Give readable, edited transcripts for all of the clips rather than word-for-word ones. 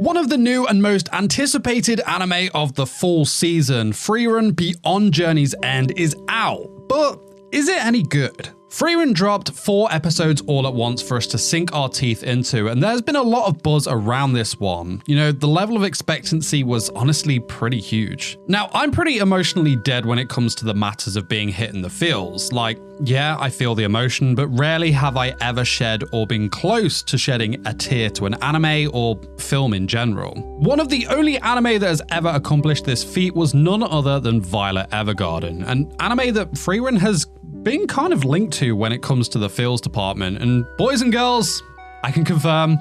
One of the new and most anticipated anime of the fall season, Frieren Beyond Journey's End, is out. But is it any good? Frieren dropped 4 episodes all at once for us to sink our teeth into, and there's been a lot of buzz around this one. You know, the level of expectancy was honestly pretty huge. Now, I'm pretty emotionally dead when it comes to the matters of being hit in the feels. Like, yeah, I feel the emotion, but rarely have I ever shed or been close to shedding a tear to an anime or film in general. One of the only anime that has ever accomplished this feat was none other than Violet Evergarden, an anime that Frieren has been kind of linked to when it comes to the feels department, and boys and girls, I can confirm,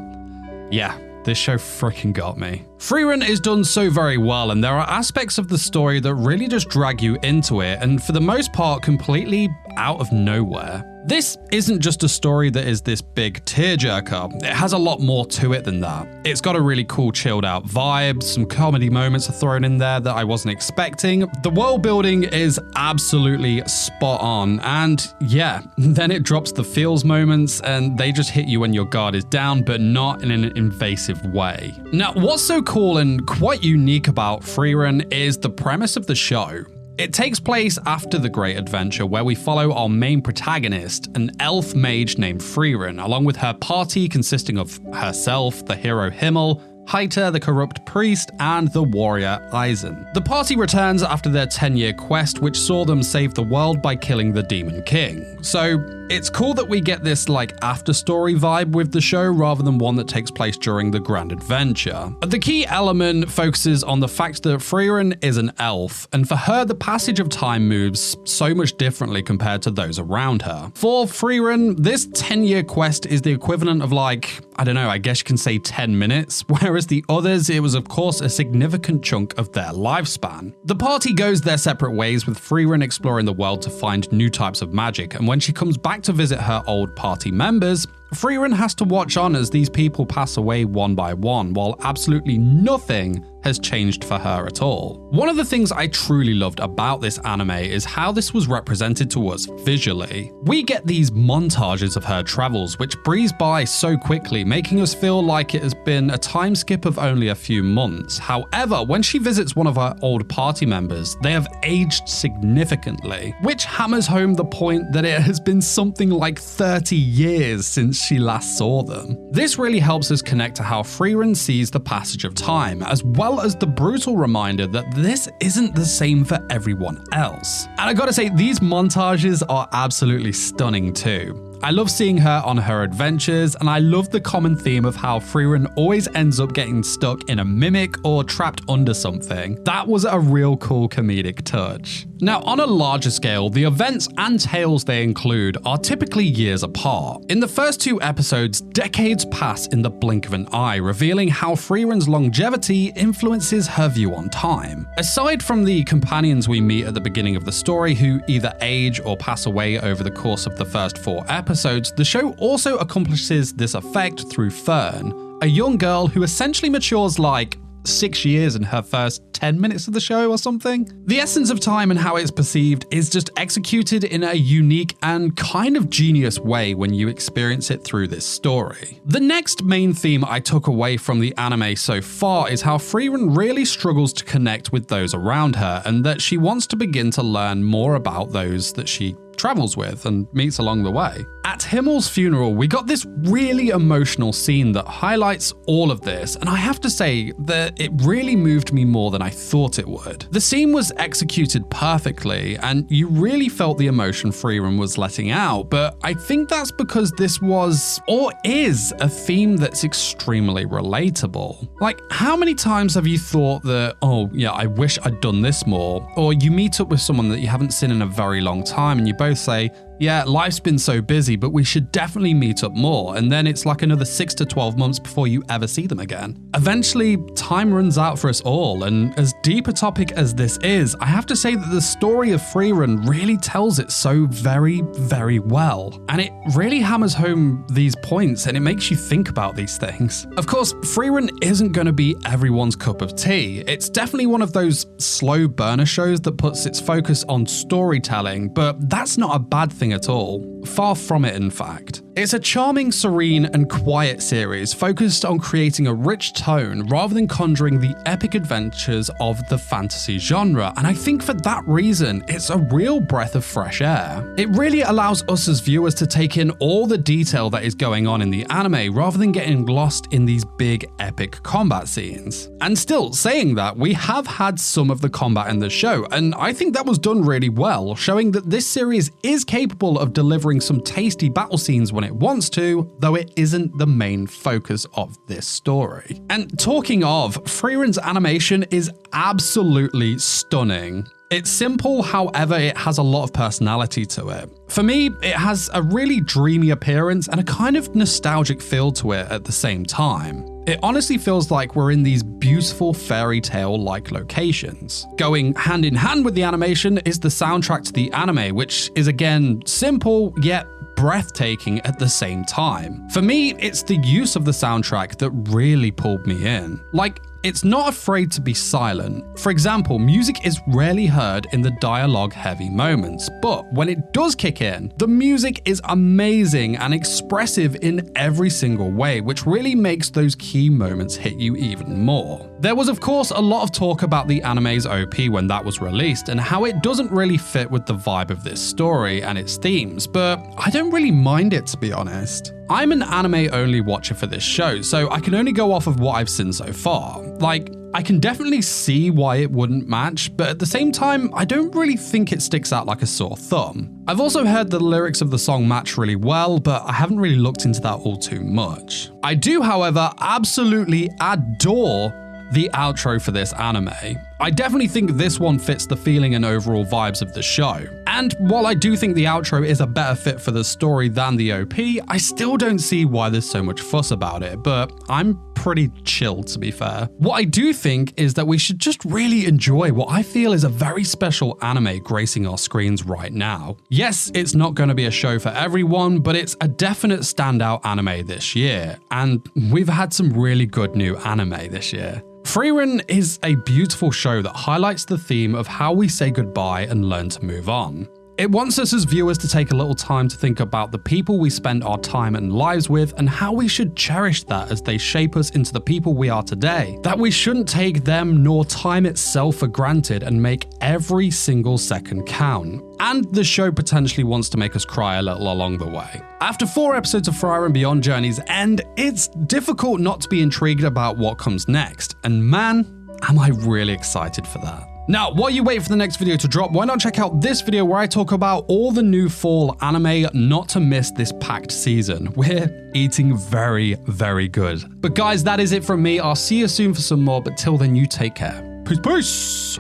yeah, this show freaking got me. Frieren is done so very well, and there are aspects of the story that really just drag you into it, and for the most part, completely out of nowhere. This isn't just a story that is this big tearjerker. It has a lot more to it than that. It's got a really cool chilled out vibe, some comedy moments are thrown in there that I wasn't expecting. The world building is absolutely spot on, and yeah, then it drops the feels moments and they just hit you when your guard is down, but not in an invasive way. Now, what's so cool and quite unique about Frieren is the premise of the show. It takes place after the Great Adventure, where we follow our main protagonist, an elf mage named Frieren, along with her party consisting of herself, the hero Himmel, Heiter, the corrupt priest, and the warrior Eisen. The party returns after their 10-year quest, which saw them save the world by killing the Demon King. So it's cool that we get this after story vibe with the show rather than one that takes place during the grand adventure. The key element focuses on the fact that Frieren is an elf, and for her the passage of time moves so much differently compared to those around her. For Frieren, this 10-year quest is the equivalent of I don't know, I guess you can say 10 minutes, whereas the others, it was of course a significant chunk of their lifespan. The party goes their separate ways, with Frieren exploring the world to find new types of magic, and when she comes back to visit her old party members, Frieren has to watch on as these people pass away one by one, while absolutely nothing has changed for her at all. One of the things I truly loved about this anime is how this was represented to us visually. We get these montages of her travels, which breeze by so quickly, making us feel like it has been a time skip of only a few months. However, when she visits one of her old party members, they have aged significantly, which hammers home the point that it has been something like 30 years since she last saw them. This really helps us connect to how Frieren sees the passage of time, as well as the brutal reminder that this isn't the same for everyone else. And I gotta say, these montages are absolutely stunning too. I love seeing her on her adventures, and I love the common theme of how Frieren always ends up getting stuck in a mimic or trapped under something. That was a real cool comedic touch. Now, on a larger scale, the events and tales they include are typically years apart. In the first 2 episodes, decades pass in the blink of an eye, revealing how Frieren's longevity influences her view on time. Aside from the companions we meet at the beginning of the story, who either age or pass away over the course of the first 4 episodes, the show also accomplishes this effect through Fern, a young girl who essentially matures 6 years in her first 10 minutes of the show or something. The essence of time and how it's perceived is just executed in a unique and kind of genius way when you experience it through this story. The next main theme I took away from the anime so far is how Frieren really struggles to connect with those around her, and that she wants to begin to learn more about those that she travels with and meets along the way. At Himmel's funeral, we got this really emotional scene that highlights all of this, and I have to say that it really moved me more than I thought it would. The scene was executed perfectly, and you really felt the emotion Frieren was letting out, but I think that's because this was, or is, a theme that's extremely relatable. How many times have you thought that, oh yeah, I wish I'd done this more? Or you meet up with someone that you haven't seen in a very long time and you both say, yeah, life's been so busy, but we should definitely meet up more. And then it's another 6 to 12 months before you ever see them again. Eventually, time runs out for us all. And as deep a topic as this is, I have to say that the story of Frieren really tells it so very, very well. And it really hammers home these points, and it makes you think about these things. Of course, Frieren isn't going to be everyone's cup of tea. It's definitely one of those slow burner shows that puts its focus on storytelling, but that's not a bad thing at all. Far from it, in fact. It's a charming, serene, and quiet series focused on creating a rich tone rather than conjuring the epic adventures of the fantasy genre, and I think for that reason, it's a real breath of fresh air. It really allows us as viewers to take in all the detail that is going on in the anime rather than getting lost in these big epic combat scenes. And still, saying that, we have had some of the combat in the show, and I think that was done really well, showing that this series is capable of delivering some tasty battle scenes when it wants to, though it isn't the main focus of this story. And talking of, Frieren's animation is absolutely stunning. It's simple, however, it has a lot of personality to it. For me, it has a really dreamy appearance and a kind of nostalgic feel to it at the same time. It honestly feels like we're in these beautiful fairy tale-like locations. Going hand in hand with the animation is the soundtrack to the anime, which is again simple yet breathtaking at the same time. For me, it's the use of the soundtrack that really pulled me in. Like, it's not afraid to be silent. For example, music is rarely heard in the dialogue-heavy moments, but when it does kick in, the music is amazing and expressive in every single way, which really makes those key moments hit you even more. There was of course a lot of talk about the anime's OP when that was released and how it doesn't really fit with the vibe of this story and its themes, but I don't really mind it, to be honest. I'm an anime-only watcher for this show, so I can only go off of what I've seen so far. Like, I can definitely see why it wouldn't match, but at the same time, I don't really think it sticks out like a sore thumb. I've also heard the lyrics of the song match really well, but I haven't really looked into that all too much. I do, however, absolutely adore the outro for this anime. I definitely think this one fits the feeling and overall vibes of the show. And while I do think the outro is a better fit for the story than the OP, I still don't see why there's so much fuss about it, but I'm pretty chill, to be fair. What I do think is that we should just really enjoy what I feel is a very special anime gracing our screens right now. Yes, it's not going to be a show for everyone, but it's a definite standout anime this year, and we've had some really good new anime this year. Frieren is a beautiful show that highlights the theme of how we say goodbye and learn to move on. It wants us as viewers to take a little time to think about the people we spend our time and lives with and how we should cherish that as they shape us into the people we are today. That we shouldn't take them nor time itself for granted and make every single second count. And the show potentially wants to make us cry a little along the way. After 4 episodes of Frieren Beyond Journey's End, it's difficult not to be intrigued about what comes next. And man, am I really excited for that. Now, while you wait for the next video to drop, why not check out this video where I talk about all the new fall anime not to miss this packed season. We're eating very, very good. But guys, that is it from me. I'll see you soon for some more, but till then, you take care. Peace, peace!